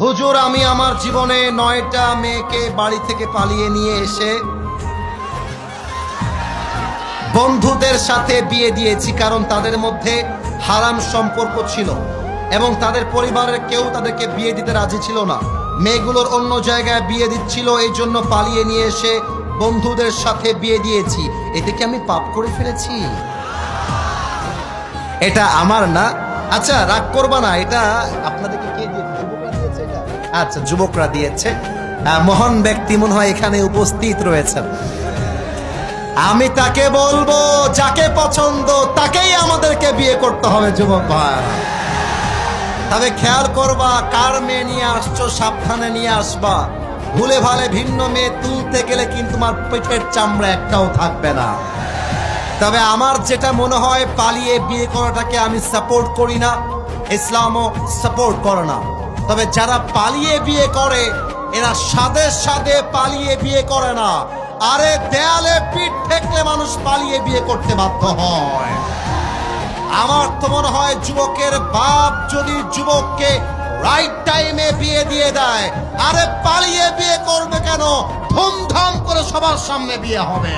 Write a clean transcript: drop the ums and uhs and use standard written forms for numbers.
হুজুর, আমি আমার জীবনে 9টা মেয়েকে বাড়ি থেকে পালিয়ে নিয়ে এসে বন্ধুদের সাথে বিয়ে দিয়েছি, কারণ তাদের মধ্যে হারাম সম্পর্ক ছিল এবং তাদের পরিবারের কেউ তাদেরকে বিয়ে দিতে রাজি ছিল না। মেয়েগুলোর অন্য জায়গায় বিয়ে দিচ্ছিল, এই জন্য পালিয়ে নিয়ে এসে বন্ধুদের সাথে বিয়ে দিয়েছি। এতে কি আমি পাপ করে ফেলেছি? এটা আমার না। আচ্ছা, রাগ করবা না, এটা আপনাদেরকে কে দিয়েছে? যুবকরা দিয়েছে এটা? আচ্ছা, যুবকরা দিয়েছে। মহান ব্যক্তি মনে হয় এখানে উপস্থিত রয়েছেন। আমি তাকে বলবো, যাকে পছন্দ তাকেই আমাদেরকে বিয়ে করতে হবে যুবক ভাইরা। তবে খেয়াল করবা, কার মেয়ে নিয়ে আসছো সাবধানে নিয়ে আসবা। ভুলে ভালে ভিন্ন মেয়ে তুলতে গেলে কিন্তু তোমার পেটের চামড়া একটাও থাকবে না। তবে আমার যেটা মনে হয়, পালিয়ে বিয়ে করাটাকে আমি সাপোর্ট করি না, ইসলামও সাপোর্ট করে না। তবে যারা পালিয়ে বিয়ে করে, এরা সাদে সাদে পালিয়ে বিয়ে করে না। আরে দেয়ালে পিঠ ঠেকলে মানুষ পালিয়ে বিয়ে করতে বাধ্য হয়। আমার তো মনে হয়, যুবকের বাপ যদি যুবককে রাইট টাইমে বিয়ে দিয়ে দেয়, আরে পালিয়ে বিয়ে করবে কেন? ধুমধাম করে সবার সামনে বিয়ে হবে।